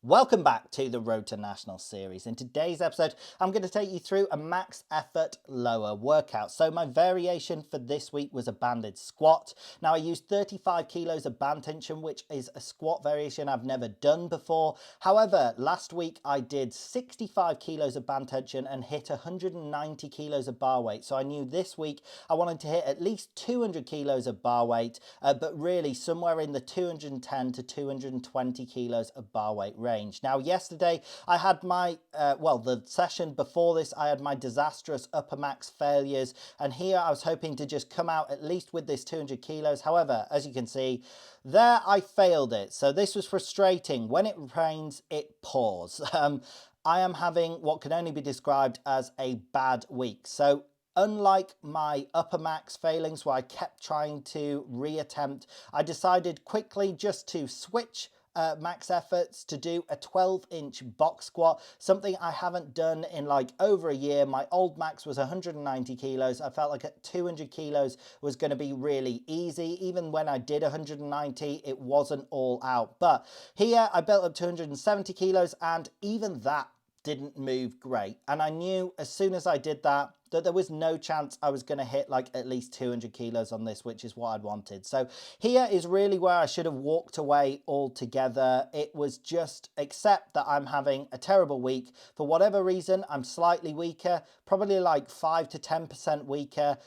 Welcome back to the Road to National series. In today's episode, I'm going to take you through a max effort lower workout. So my variation for this week was a banded squat. Now I used 35 kilos of band tension, which is a squat variation I've never done before. However, last week I did 65 kilos of band tension and hit 190 kilos of bar weight. So I knew this week I wanted to hit at least 200 kilos of bar weight, but really somewhere in the 210 to 220 kilos of bar weight range. Now, yesterday I had my, the session before this, I had my disastrous upper max failures. And here I was hoping to just come out at least with this 200 kilos. However, as you can see, there I failed it. So this was frustrating. When it rains, it pours. I am having what can only be described as a bad week. So unlike my upper max failings where I kept trying to reattempt, I decided quickly just to switch max efforts to do a 12-inch box squat, something I haven't done in like over a year. My old max was 190 kilos. I felt like at 200 kilos was going to be really easy. Even when I did 190, it wasn't all out. But here I built up to 270 kilos and even that didn't move great. And I knew as soon as I did that there was no chance I was going to hit like at least 200 kilos on this, which is what I'd wanted. So here is really where I should have walked away altogether. It was just accept that I'm having a terrible week. For whatever reason, I'm slightly weaker, probably like 5 to 10% weaker.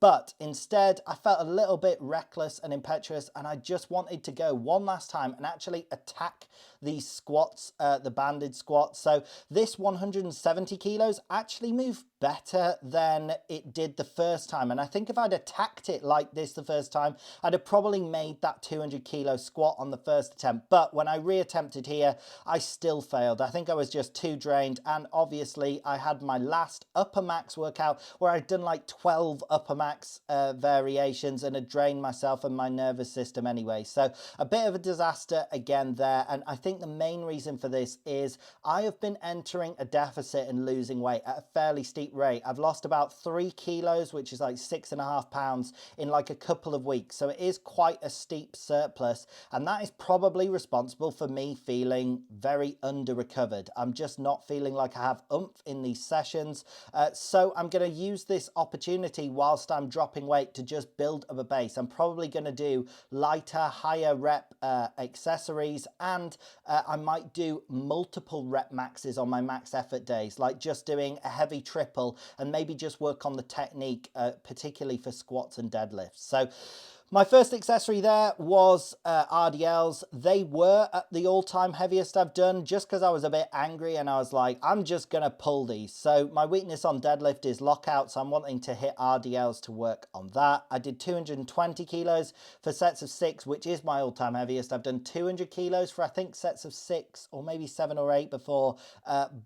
But instead, I felt a little bit reckless and impetuous, and I just wanted to go one last time and actually attack these squats, the banded squats. So this 170 kilos actually moved better than it did the first time. And I think if I'd attacked it like this the first time, I'd have probably made that 200 kilo squat on the first attempt. But when I reattempted here, I still failed. I think I was just too drained. And obviously I had my last upper max workout where I'd done like 12 upper max variations and had drained myself and my nervous system anyway. So a bit of a disaster again there. And I think the main reason for this is I have been entering a deficit and losing weight at a fairly steep rate. I've lost about 3 kilos, which is like 6.5 pounds in like a couple of weeks. So it is quite a steep surplus. And that is probably responsible for me feeling very under recovered. I'm just not feeling like I have oomph in these sessions. So I'm going to use this opportunity whilst I'm dropping weight to just build up a base. I'm probably going to do lighter, higher rep accessories, and I might do multiple rep maxes on my max effort days, like just doing a heavy triple and maybe just work on the technique, particularly for squats and deadlifts. So my first accessory there was RDLs. They were at the all-time heaviest I've done just because I was a bit angry and I was like, I'm just going to pull these. So my weakness on deadlift is lockouts. So I'm wanting to hit RDLs to work on that. I did 220 kilos for sets of 6, which is my all-time heaviest. I've done 200 kilos for I think sets of 6 or maybe 7 or 8 before,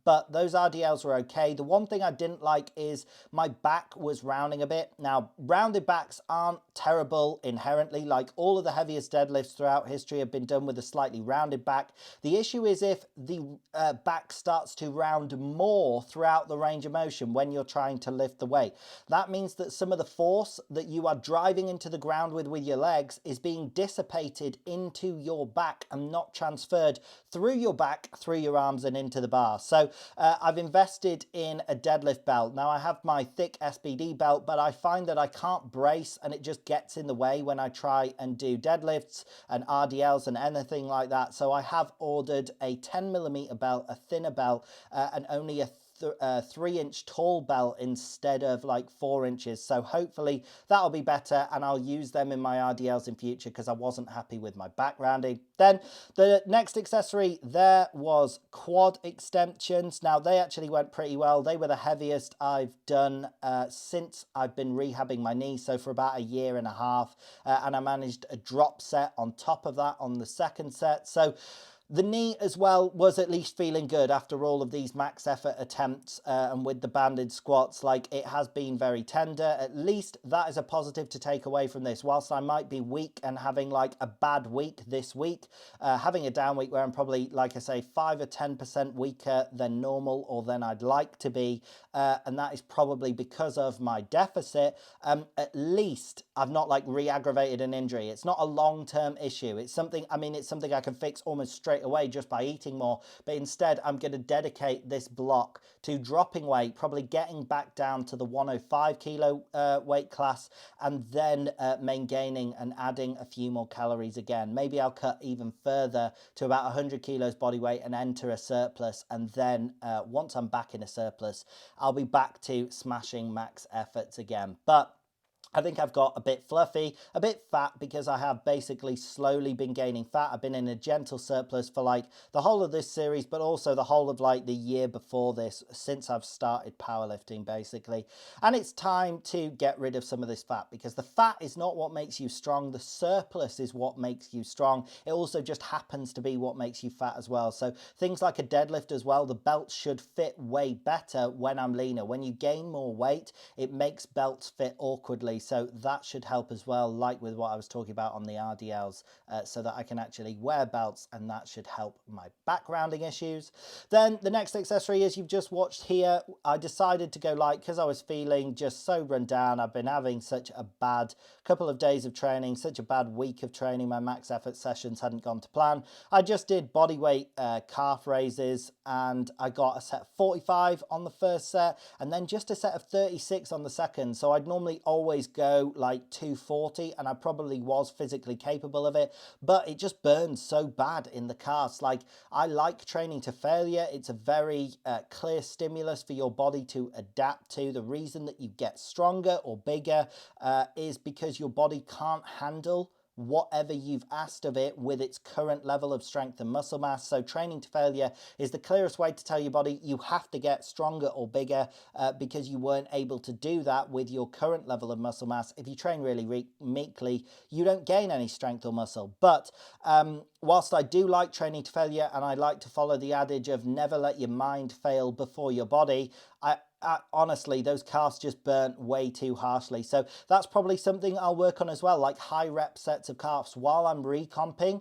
but those RDLs were okay. The one thing I didn't like is my back was rounding a bit. Now, rounded backs aren't terrible inherently. Like all of the heaviest deadlifts throughout history have been done with a slightly rounded back. The issue is if the back starts to round more throughout the range of motion when you're trying to lift the weight. That means that some of the force that you are driving into the ground with your legs is being dissipated into your back and not transferred through your back, through your arms and into the bar. So I've invested in a deadlift belt. Now I have my thick SBD belt, but I find that I can't brace and it just gets in the way when I try and do deadlifts and RDLs and anything like that. So I have ordered a 10mm belt, a thinner belt, and only a 3-inch tall belt instead of like 4 inches. So hopefully that'll be better and I'll use them in my RDLs in future because I wasn't happy with my back rounding. Then the next accessory there was quad extensions. Now they actually went pretty well. They were the heaviest I've done since I've been rehabbing my knee. So for about a year and a half, and I managed a drop set on top of that on the second set. So the knee as well was at least feeling good after all of these max effort attempts and with the banded squats. Like it has been very tender. At least that is a positive to take away from this. Whilst I might be weak and having like a bad week this week, having a down week where I'm probably, like I say, 5 or 10% weaker than normal or than I'd like to be. And that is probably because of my deficit. At least I've not like re-aggravated an injury. It's not a long-term issue. It's something, I mean, it's something I can fix almost straight straight away just by eating more, but instead I'm going to dedicate this block to dropping weight, probably getting back down to the 105 kilo weight class, and then maintaining and adding a few more calories again. Maybe I'll cut even further to about 100 kilos body weight and enter a surplus, and then once I'm back in a surplus, I'll be back to smashing max efforts again. But I think I've got a bit fluffy, a bit fat, because I have basically slowly been gaining fat. I've been in a gentle surplus for like the whole of this series, but also the whole of like the year before this, since I've started powerlifting basically. And it's time to get rid of some of this fat, because the fat is not what makes you strong. The surplus is what makes you strong. It also just happens to be what makes you fat as well. So things like a deadlift as well, the belts should fit way better when I'm leaner. When you gain more weight, it makes belts fit awkwardly. So that should help as well, like with what I was talking about on the RDLs, so that I can actually wear belts, and that should help my back rounding issues. Then the next accessory, as you've just watched here, I decided to go light because I was feeling just so run down. I've been having such a bad couple of days of training, such a bad week of training. My max effort sessions hadn't gone to plan. I just did body weight calf raises, and I got a set of 45 on the first set, and then just a set of 36 on the second. So I'd normally always go like 240, and I probably was physically capable of it, but it just burns so bad in the calves. Like, I like training to failure. It's a very clear stimulus for your body to adapt to. The reason that you get stronger or bigger is because your body can't handle whatever you've asked of it with its current level of strength and muscle mass. So training to failure is the clearest way to tell your body you have to get stronger or bigger, because you weren't able to do that with your current level of muscle mass. If you train really meekly, you don't gain any strength or muscle. But whilst I do like training to failure, and I like to follow the adage of never let your mind fail before your body, honestly, those calves just burnt way too harshly. So that's probably something I'll work on as well, like high rep sets of calves while I'm recomping.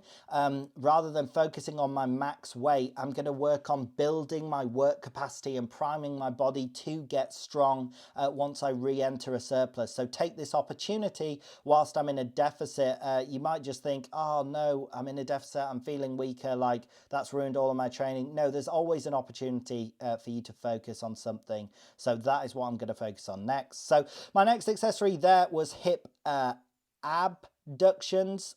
Rather than focusing on my max weight, I'm going to work on building my work capacity and priming my body to get strong once I re-enter a surplus. So take this opportunity whilst I'm in a deficit. You might just think, oh no, I'm in a deficit, I'm feeling weaker, like that's ruined all of my training. No, there's always an opportunity for you to focus on something. So that is what I'm going to focus on next. So my next accessory there was hip abductions.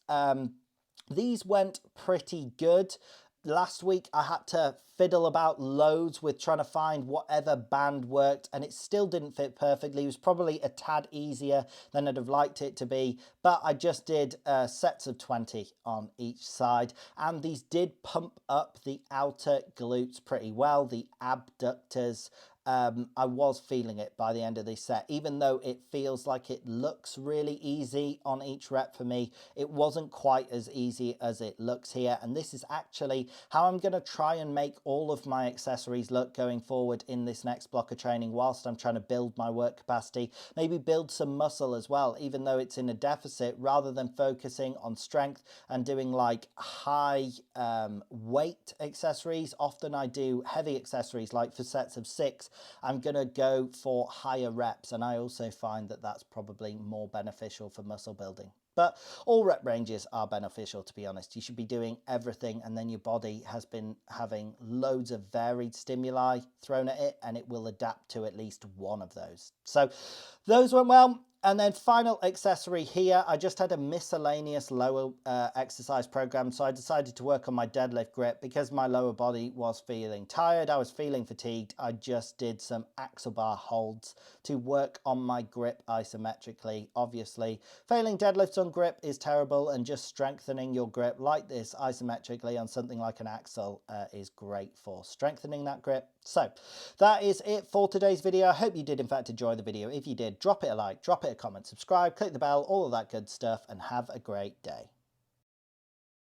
These went pretty good. Last week I had to fiddle about loads with trying to find whatever band worked, and it still didn't fit perfectly. It was probably a tad easier than I'd have liked it to be, but I just did sets of 20 on each side, and these did pump up the outer glutes pretty well, the abductors. I was feeling it by the end of this set. Even though it feels like it looks really easy on each rep for me, it wasn't quite as easy as it looks here. And this is actually how I'm going to try and make all of my accessories look going forward in this next block of training, whilst I'm trying to build my work capacity, maybe build some muscle as well, even though it's in a deficit, rather than focusing on strength and doing like high weight accessories. Often I do heavy accessories, like for sets of 6, I'm going to go for higher reps, and I also find that that's probably more beneficial for muscle building. But all rep ranges are beneficial, to be honest. You should be doing everything, and then your body has been having loads of varied stimuli thrown at it, and it will adapt to at least one of those. So those went well. And then final accessory here, I just had a miscellaneous lower exercise program, so I decided to work on my deadlift grip because my lower body was feeling tired, I was feeling fatigued. I just did some axle bar holds to work on my grip isometrically. Obviously, failing deadlifts on grip is terrible, and just strengthening your grip like this isometrically on something like an axle is great for strengthening that grip. So that is it for today's video. I hope you did in fact enjoy the video. If you did, drop it a like, drop it a comment, subscribe, click the bell, all of that good stuff, and have a great day.